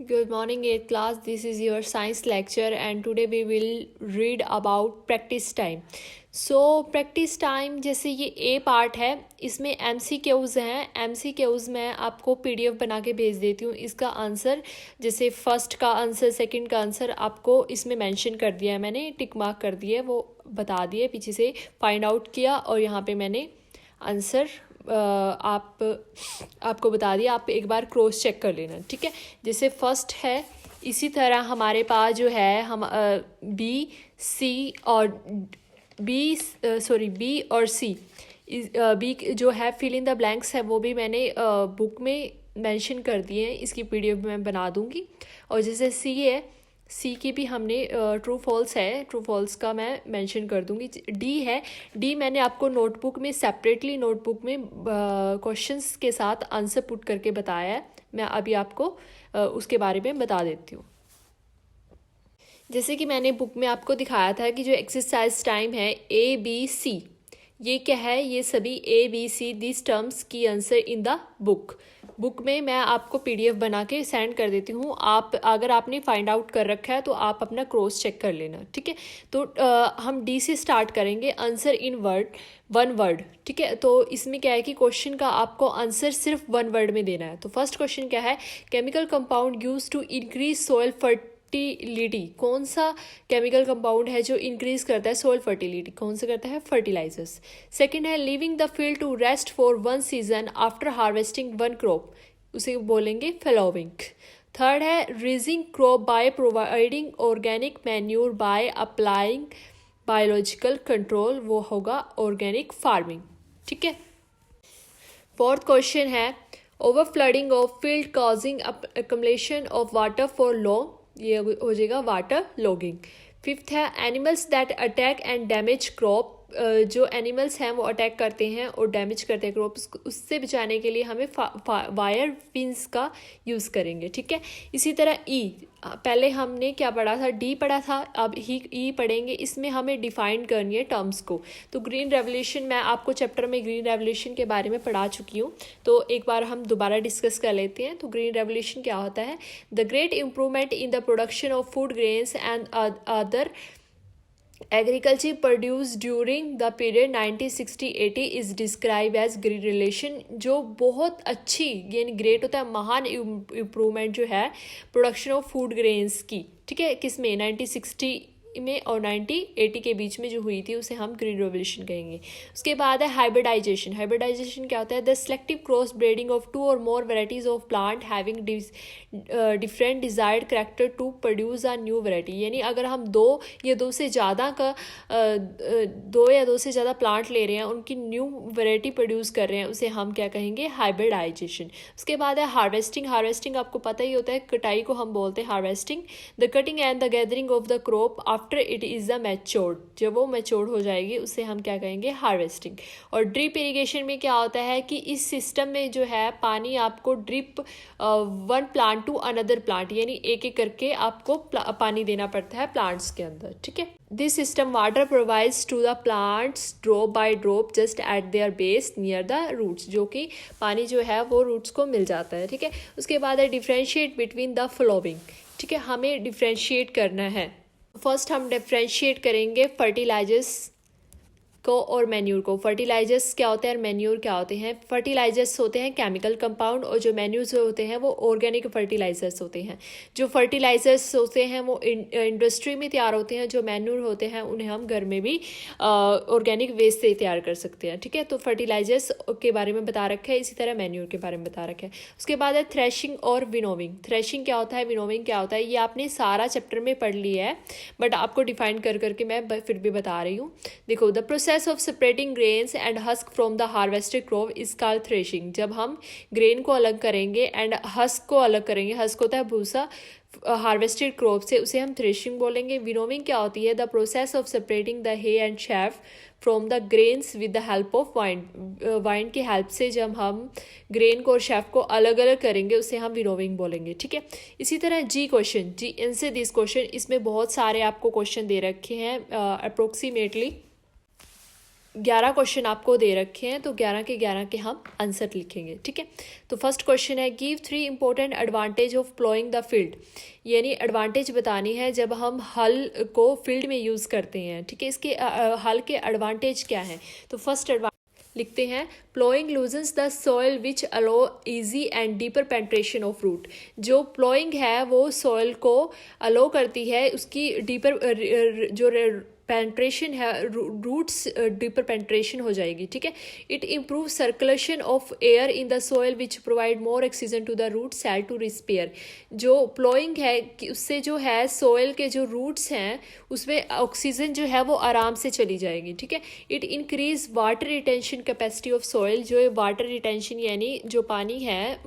Good morning, 8th class. This is your science lecture, and today we will read about practice time. Practice time जैसे ये A part है, इसमें MCQs हैं. MCQs मैं आपको PDF बना के भेज देती हूँ. इसका आंसर जैसे फर्स्ट का आंसर, सेकंड का आंसर आपको इसमें मेंशन कर दिया है, मैंने टिक मार्क कर दिया है, वो बता दिए, पीछे से फाइंड आउट किया और यहाँ पे मैंने आंसर आपको बता दिया. आप एक बार क्रॉस चेक कर लेना, ठीक है. जैसे फर्स्ट है, इसी तरह हमारे पास जो है हम बी और सी बी जो है फिल इन द ब्लैंक्स है, वो भी मैंने बुक में मेंशन कर दिए हैं. इसकी PDF मैं बना दूंगी. और जैसे सी है, सी की भी हमने ट्रू फॉल्स है, ट्रू फॉल्स का मैं मेंशन कर दूंगी. डी है, डी मैंने आपको नोटबुक में सेपरेटली नोटबुक में क्वेश्चंस के साथ आंसर पुट करके बताया है. मैं अभी आपको उसके बारे में बता देती हूँ. जैसे कि मैंने बुक में आपको दिखाया था कि जो एक्सरसाइज टाइम है ABC, ये क्या है, ये सभी ABC दिस टर्म्स की आंसर इन द बुक में मैं आपको PDF बना के सेंड कर देती हूँ. आप अगर आपने फाइंड आउट कर रखा है तो आप अपना क्रॉस चेक कर लेना, ठीक है. तो हम डी से स्टार्ट करेंगे. आंसर इन वन वर्ड, ठीक है. तो इसमें क्या है कि क्वेश्चन का आपको आंसर सिर्फ वन वर्ड में देना है. तो फर्स्ट क्वेश्चन क्या है, chemical compound use to increase soil fertility. कौन सा केमिकल कंपाउंड है जो इंक्रीज करता है सोइल फर्टिलिटी, कौन सा करता है, फर्टिलाइजर्स. सेकंड है leaving the field to rest for one season after harvesting one crop, उसे बोलेंगे फैलोविंग. थर्ड है raising crop by providing organic manure by applying biological control, वो होगा ऑर्गेनिक फार्मिंग, ठीक है. फोर्थ क्वेश्चन है over flooding of field causing accumulation of water for long, ये हो जाएगा वाटर लॉगिंग. फिफ्थ है animals that attack and damage crop, जो एनिमल्स हैं वो अटैक करते हैं और डैमेज करते हैं क्रॉप, उससे बचाने के लिए हमें वायर पिंस का यूज़ करेंगे, ठीक है. इसी तरह पहले हमने क्या पढ़ा था, डी पढ़ा था, अब ई पढ़ेंगे. इसमें हमें डिफाइन करनी है टर्म्स को. तो ग्रीन रेवोल्यूशन मैं आपको चैप्टर में ग्रीन रेवोल्यूशन के बारे में पढ़ा चुकी हूँ, तो एक बार हम दोबारा डिस्कस कर लेते हैं. तो ग्रीन रेवोल्यूशन क्या होता है, the great improvement in the production of food grains and other agriculture produce during the period 1960-80 is describe as green relation. जो बहुत अच्छी, यानी ग्रेट होता है महान इम्प्रूवमेंट जो है प्रोडक्शन ऑफ फूड ग्रेन्स की, ठीक है, किसमें 1960 में और 1980 के बीच में जो हुई थी, उसे हम ग्रीन रेवोल्यूशन कहेंगे. उसके बाद है हाइब्रिडाइजेशन. हाइब्रिडाइजेशन क्या होता है, the selective cross breeding of two और more varieties of plant having different desired character to produce a new variety. यानी अगर हम दो या दो से ज़्यादा प्लांट ले रहे हैं, उनकी न्यू वेराइटी प्रोड्यूस कर रहे हैं, उसे हम क्या कहेंगे, हाइब्रिडाइजेशन. उसके बाद है हार्वेस्टिंग. हार्वेस्टिंग आपको पता ही होता है, कटाई को हम बोलते हैं harvesting. The cutting and the gathering of the crop after it is the matured, जब वो मैच्योर्ड हो जाएगी उसे हम क्या कहेंगे, हार्वेस्टिंग. और ड्रिप इरिगेशन में क्या होता है कि इस सिस्टम में जो है पानी आपको drip one plant to another plant, यानी एक एक करके आपको पानी देना पड़ता है प्लांट्स के अंदर, ठीक है. This system water provides to the plants drop by drop just at their base near the roots, जो कि पानी जो है वो रूट्स को मिल जाता है, ठीक है. उसके बाद है डिफ्रेंशिएट बिटवीन द फ्लोइंग, ठीक है, हमें डिफ्रेंशिएट करना है. फर्स्ट हम डिफ्रेंशिएट करेंगे फर्टिलाइजर्स को और मैन्यूर को. फर्टिलाइजर्स क्या होते हैं और मैन्यूर क्या होते हैं. फर्टिलाइजर्स होते हैं केमिकल कंपाउंड, और जो मैन्यूर्स होते हैं वो ऑर्गेनिक फर्टिलाइजर्स होते हैं. जो फर्टिलाइजर्स होते हैं वो इंडस्ट्री में तैयार होते हैं, जो मैन्यूर होते हैं उन्हें हम घर में भी ऑर्गेनिक वेस्ट से तैयार कर सकते हैं, ठीक है. तो फर्टिलाइजर्स के बारे में बता रखा है, इसी तरह मैन्यूर के बारे में बता रखा है. उसके बाद है थ्रेशिंग और विनोविंग. थ्रेशिंग क्या होता है, विनोविंग क्या होता है, ये आपने सारा चैप्टर में पढ़ लिया है, बट आपको डिफाइन कर करके मैं फिर भी बता रही हूँ. देखो, the process of separating grains and husk from the harvested crop is called threshing. जब हम ग्रेन को अलग करेंगे एंड हस्क को अलग करेंगे, हस्क होता है भूसा, हार्वेस्टेड क्रॉप से, उसे हम थ्रेशिंग बोलेंगे. विनोविंग क्या होती है, the process of separating the hay and chaff from the grains with the help of wind की हेल्प से जब हम ग्रेन को और शेफ को अलग अलग करेंगे, उसे हम विनोविंग बोलेंगे, ठीक है. इसी तरह G question, G answer this question. इसमें बहुत सारे आपको क्वेश्चन दे रखे हैं अप्रोक्सीमेटली 11 क्वेश्चन आपको दे रखे हैं, तो 11 के हम आंसर लिखेंगे, ठीक है। तो फर्स्ट क्वेश्चन है give 3 important advantage of ploughing the field, यानी एडवांटेज बतानी है जब हम हल को फील्ड में यूज़ करते हैं, ठीक है। इसके हल के एडवांटेज क्या हैं, तो फर्स्ट एडवांटेज लिखते हैं ploughing loosens the soil which allow easy and deeper penetration of root. जो प्लोइंग है वो सॉइल को अलो करती है, उसकी डीपर जो पेंट्रेशन है, रूट्स डीपर पेंट्रेशन हो जाएगी, ठीक है। It improve circulation of air in the soil which provide more oxygen to the root cell to respire. जो प्लोइंग है कि उससे जो है सॉइल के जो रूट्स हैं उसमें ऑक्सीजन जो है वो आराम से चली जाएगी, ठीक है। It increase water retention capacity of soil. जो वाटर रिटेंशन यानी जो पानी है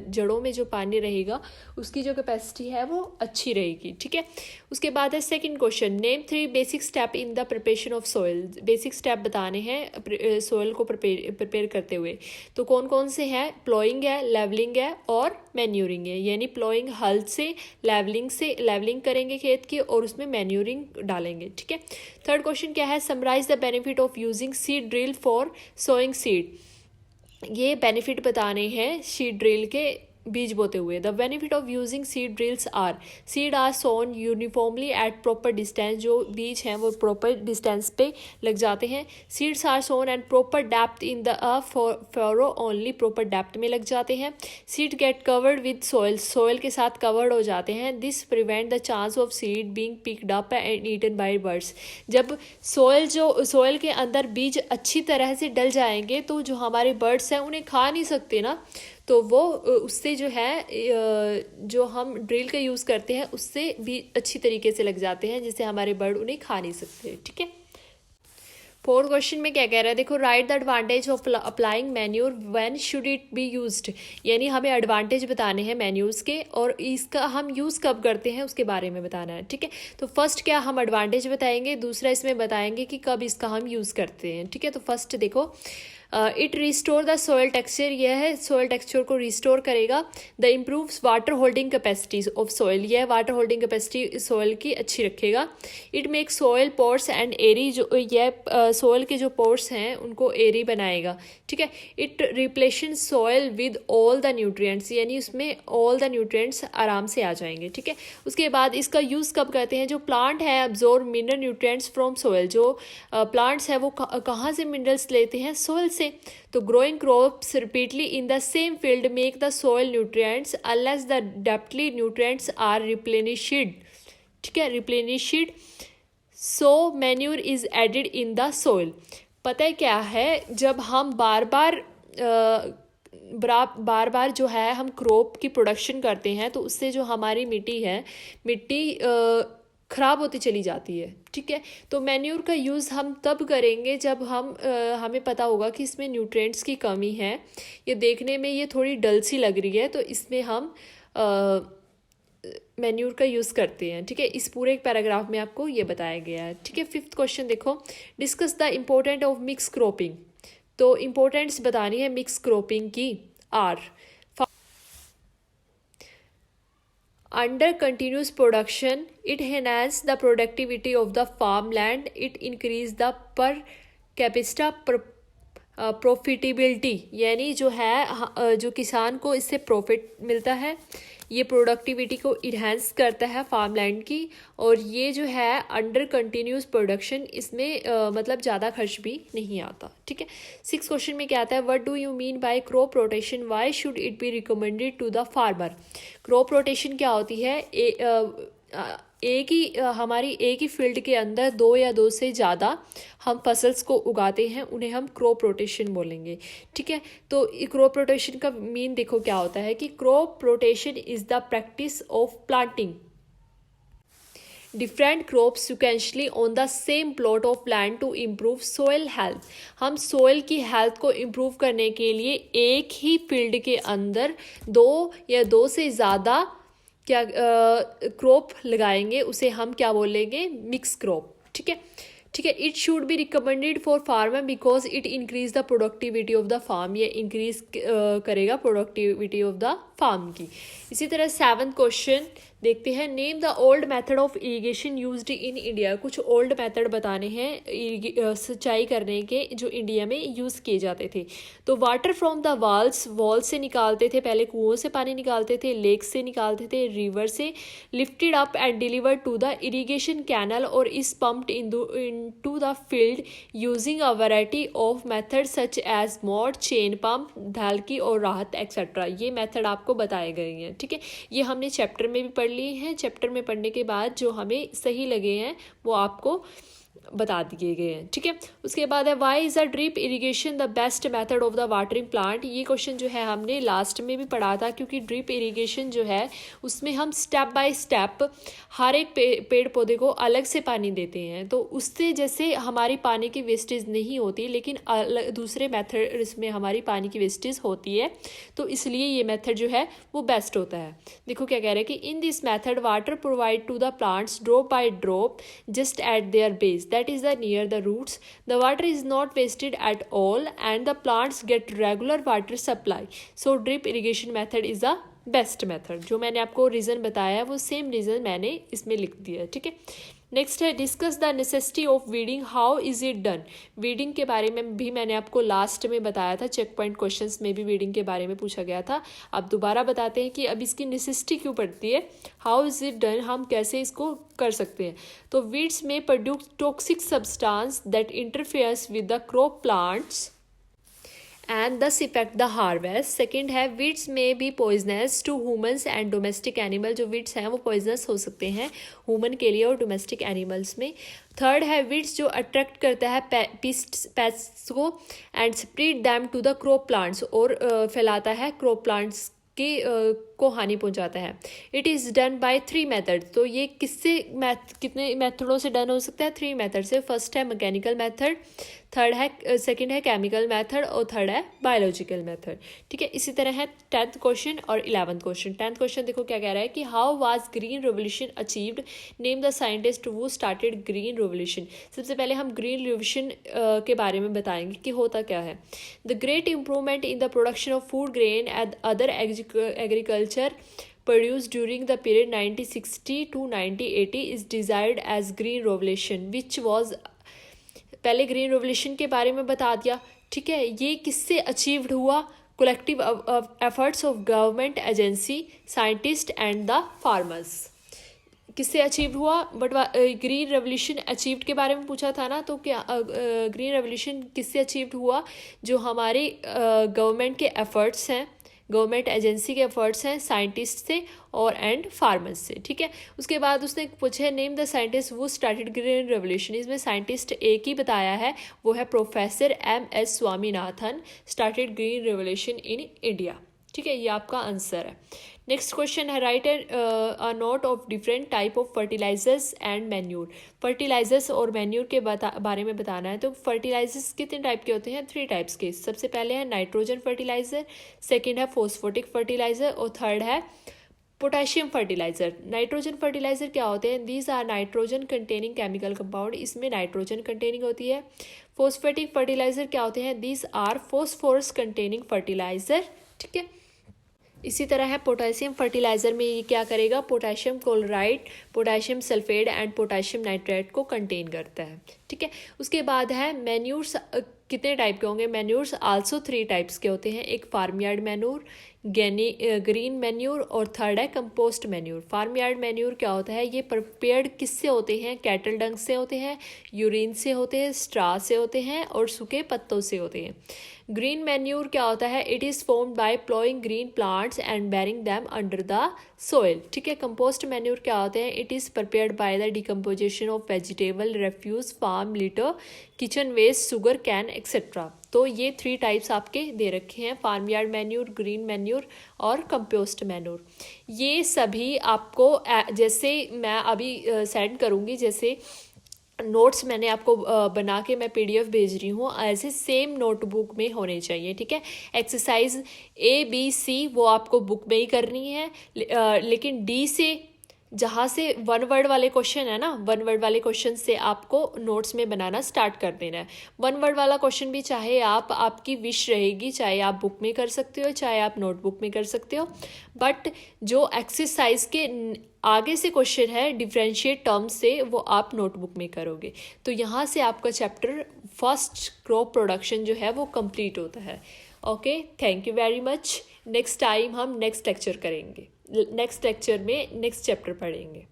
जड़ों में जो पानी रहेगा उसकी जो कैपेसिटी है वो अच्छी रहेगी, ठीक है। उसके बाद है second question name 3 basic step in the preparation of soil. Basic step बताने हैं सॉइल को प्रिपेयर करते हुए, तो कौन कौन से हैं, प्लोइंग है, लेवलिंग है और मैन्यूरिंग है। यानी प्लोइंग हल से लेवलिंग करेंगे खेत की और उसमें मैन्यूरिंग डालेंगे, ठीक है। थर्ड क्वेश्चन क्या है summarise the benefit of using seed drill for sowing seed. ये बेनिफिट बताने हैं सीड ड्रिल के बीज बोते हुए। The benefit of using seed drills are seed are sown uniformly at proper distance. जो बीज हैं वो प्रॉपर डिस्टेंस पे लग जाते हैं। Seeds are sown and proper depth in the furrow only proper depth में लग जाते हैं। Seed get covered with soil, soil के साथ कवर्ड हो जाते हैं। This prevent the chance of seed being picked up and eaten by birds. जब सॉइल के अंदर बीज अच्छी तरह से डल जाएंगे तो जो हमारे बर्ड्स हैं उन्हें खा नहीं सकते ना, तो वो उससे जो है जो हम ड्रिल का यूज़ करते हैं उससे भी अच्छी तरीके से लग जाते हैं जिससे हमारे बर्ड उन्हें खा नहीं सकते, ठीक है। फोर्थ क्वेश्चन में क्या कह रहा है, देखो right the advantage of applying manure when should it be used. यानी हमें एडवांटेज बताने हैं मैन्यूर्स के और इसका हम यूज़ कब करते हैं उसके बारे में बताना है, ठीक है। तो फर्स्ट क्या हम एडवांटेज बताएंगे, दूसरा इसमें बताएंगे कि कब इसका हम यूज़ करते हैं, ठीक है। तो फर्स्ट देखो it restore the soil texture, यह है सॉइल टेक्सचर को रिस्टोर करेगा। The improves water holding capacities of soil, यह वाटर होल्डिंग कैपेसिटी सॉइल की अच्छी रखेगा। It make soil porous and airy, जो यह सॉइल के जो पोर्स हैं उनको एरी बनाएगा, ठीक है। It replenish soil with all the nutrients, यानी उसमें ऑल द न्यूट्रिएंट्स आराम से आ जाएंगे, ठीक है। उसके बाद इसका यूज़ कब करते हैं, जो प्लांट है absorb mineral nutrients from soil. जो प्लांट्स है वो कहाँ से मिनरल्स लेते हैं, सॉइल से। तो growing crops repeatedly in the same field make the soil nutrients unless the depthly nutrients are replenished, ठीक है, replenished so manure is added in the soil. पता है क्या है, जब हम बार बार जो है हम क्रॉप की प्रोडक्शन करते हैं तो उससे जो हमारी मिट्टी ख़राब होती चली जाती है, ठीक है। तो मैन्यूर का यूज़ हम तब करेंगे जब हमें पता होगा कि इसमें न्यूट्रिएंट्स की कमी है, ये देखने में ये थोड़ी डल सी लग रही है, तो इसमें हम मैन्यूर का यूज़ करते हैं, ठीक है। इस पूरे पैराग्राफ में आपको ये बताया गया है, ठीक है। फिफ्थ क्वेश्चन देखो discuss the important of mix cropping. तो इम्पोर्टेंट्स बतानी है मिक्स क्रॉपिंग की are under continuous production it enhance the productivity of the farmland, it increase the per capita profitability, यानी जो है जो किसान को इससे प्रॉफिट मिलता है, ये प्रोडक्टिविटी को इन्हेंस करता है फार्मलैंड की। और ये जो है अंडर कंटिन्यूस प्रोडक्शन, इसमें मतलब ज़्यादा खर्च भी नहीं आता, ठीक है। सिक्स क्वेश्चन में क्या आता है, what do you mean by crop rotation, why should it be recommended to the farmer. Crop rotation क्या होती है, हमारी एक ही फील्ड के अंदर दो या दो से ज़्यादा हम फसल्स को उगाते हैं, उन्हें हम क्रॉप रोटेशन बोलेंगे, ठीक है। तो क्रॉप रोटेशन का मीन देखो क्या होता है कि crop rotation is the practice of planting different crops sequentially on the same plot of land to improve soil health. हम सॉइल की हेल्थ को इम्प्रूव करने के लिए एक ही फील्ड के अंदर दो या दो से ज़्यादा क्या क्रॉप लगाएंगे, उसे हम क्या बोलेंगे, मिक्स क्रॉप, ठीक है, ठीक है। It should be recommended for farmer because it increase the productivity of the farm, ये इंक्रीज करेगा प्रोडक्टिविटी ऑफ द फार्म की। इसी तरह सेवन्थ क्वेश्चन देखते हैं, name the old method of irrigation used in India. कुछ ओल्ड मेथड बताने हैं सिंचाई करने के जो इंडिया में यूज़ किए जाते थे। तो वाटर फ्रॉम द वॉल्स से निकालते थे, पहले कुओं से पानी निकालते थे, लेक से निकालते थे, रिवर से, lifted up and delivered to the irrigation canal और is pumped into the field using a variety of method such as moat, chain pump, धालकी और राहत एक्सेट्रा। ये मेथड आपको बताए गए हैं, ठीक है। ये हमने चैप्टर में भी पढ़ लिए हैं। चैप्टर में पढ़ने के बाद जो हमें सही लगे हैं वो आपको बता दिए गए हैं, ठीक है। उसके बाद है why is a drip irrigation the best method of the watering plant. ये क्वेश्चन जो है हमने लास्ट में भी पढ़ा था, क्योंकि ड्रिप इरिगेशन जो है उसमें हम स्टेप बाय स्टेप हर एक पेड़ पौधे को अलग से पानी देते हैं, तो उससे जैसे हमारी पानी की वेस्टेज नहीं होती, लेकिन दूसरे मेथड इसमें हमारी पानी की वेस्टेज होती है, तो इसलिए ये मेथड जो है वो बेस्ट होता है। देखो क्या कह रहे हैं कि in this method water provide to the plants drop by drop just at their base, that is the near the roots. The water is not wasted at all and the plants get regular water supply. So drip irrigation method is the best method. जो मैंने आपको reason बताया वो same reason मैंने इसमें लिख दिया, ठीक है। नेक्स्ट है discuss the necessity of weeding, how is it done. Weeding के बारे में भी मैंने आपको लास्ट में बताया था, चेक पॉइंट क्वेश्चंस में भी वीडिंग के बारे में पूछा गया था। अब दोबारा बताते हैं कि अब इसकी नेसेसिटी क्यों पड़ती है, हाउ इज़ इट डन, हम कैसे इसको कर सकते हैं। तो वीड्स में produce toxic substance that interferes with the crop plants and thus affect the harvest. Second है weeds may be poisonous to humans and domestic animal। जो weeds हैं वो poisonous हो सकते हैं human के लिए और domestic animals में। थर्ड है weeds जो अट्रैक्ट करता है pests को and spread them to the crop plants, और फैलाता है crop plants को हानि पहुंचाता है। It is done by 3 method. तो ये कितने मेथडों से डन हो सकता है, 3 मेथड से। फर्स्ट है मैकेनिकल मेथड, सेकंड है केमिकल मेथड और थर्ड है बायोलॉजिकल मेथड, ठीक है। इसी तरह है 10th क्वेश्चन और 11th क्वेश्चन। 10th क्वेश्चन देखो क्या कह रहा है कि how was green revolution achieved, name the scientist who started green revolution. सबसे पहले हम ग्रीन रेवोल्यूशन के बारे में बताएंगे कि होता क्या है। The great improvement in the production of food, grain and other agriculture produced during the period 1960 to 1980 is desired as green revolution which was, पहले ग्रीन रेवोल्यूशन के बारे में बता दिया, ठीक है। ये किससे अचीव्ड हुआ, collective efforts of government agency, scientist and the farmers. किससे अचीव हुआ, बट ग्रीन रेवोल्यूशन अचीव्ड के बारे में पूछा था ना, तो क्या ग्रीन रेवोल्यूशन किससे अचीव्ड हुआ, जो हमारे गवर्नमेंट के एफर्ट्स हैं, गवर्नमेंट एजेंसी के एफर्ट्स हैं, साइंटिस्ट से और एंड फार्मर्स से, ठीक है। उसके बाद उसने पूछे नेम द साइंटिस्ट वो स्टार्टेड ग्रीन रेवोल्यूशन। इसमें साइंटिस्ट एक ही बताया है, वो है professor MS Swaminathan, started green revolution in India, ठीक है। ये आपका आंसर है। नेक्स्ट क्वेश्चन है write a note of different type of fertilisers and manure. Fertilisers और मैन्यूर के बारे में बताना है। तो फर्टिलाइजर्स कितने टाइप के होते हैं, 3 टाइप्स के। सबसे पहले है नाइट्रोजन फर्टिलाइजर, सेकेंड है फॉस्फोटिक फर्टिलाइजर और थर्ड है पोटेशियम फर्टिलाइजर। नाइट्रोजन फर्टिलाइजर क्या होते हैं, these are nitrogen containing chemical compound, इसमें नाइट्रोजन कंटेनिंग होती है। फॉस्फेटिक फर्टिलाइजर क्या होते हैं, these are phosphorus containing fertiliser, ठीक है। इसी तरह है पोटेशियम फर्टिलाइज़र में ये क्या करेगा, potassium chloride, potassium sulphate and potassium nitrate को कंटेन करता है, ठीक है। उसके बाद है मैन्यूर्स, कितने टाइप के होंगे, मैन्यूर्स आल्सो 3 टाइप्स के होते हैं। एक farm yard manure, green manure और थर्ड है compost manure. Farm yard manure क्या होता है, ये प्रिपेयर्ड किससे होते हैं, कैटल डंग से होते हैं, यूरिन से होते हैं, स्ट्रा से होते हैं और सूखे पत्तों से होते हैं। ग्रीन मैन्यूर क्या होता है, it is formed by ploughing green plants and burying them under the soil, ठीक है। कंपोस्ट मैन्यूर क्या होते हैं, it is prepared by the decomposition of vegetable refuse, farm litter, kitchen waste, sugar cane etcetera. तो ये 3 types आपके दे रखे हैं, farm yard manure, green manure और कंपोस्ट मैन्यूर। ये सभी आपको जैसे मैं अभी सेंड करूँगी, जैसे नोट्स मैंने आपको बना के मैं PDF भेज रही हूँ, ऐसे सेम नोटबुक में होने चाहिए, ठीक है। एक्सरसाइज A B C वो आपको बुक में ही करनी है, लेकिन D से जहाँ से वन वर्ड वाले क्वेश्चन है ना, वन वर्ड वाले क्वेश्चन से आपको नोट्स में बनाना स्टार्ट कर देना है। वन वर्ड वाला क्वेश्चन भी चाहे आपकी विश रहेगी, चाहे आप बुक में कर सकते हो, चाहे आप नोटबुक में कर सकते हो, बट जो एक्सरसाइज के आगे से क्वेश्चन है डिफरेंशिएट टर्म्स से, वो आप नोटबुक में करोगे। तो यहाँ से आपका चैप्टर फर्स्ट क्रॉप प्रोडक्शन जो है वो कंप्लीट होता है। Okay, thank you very much. Next time हम नेक्स्ट लेक्चर करेंगे, नेक्स्ट लेक्चर में नेक्स्ट चैप्टर पढ़ेंगे।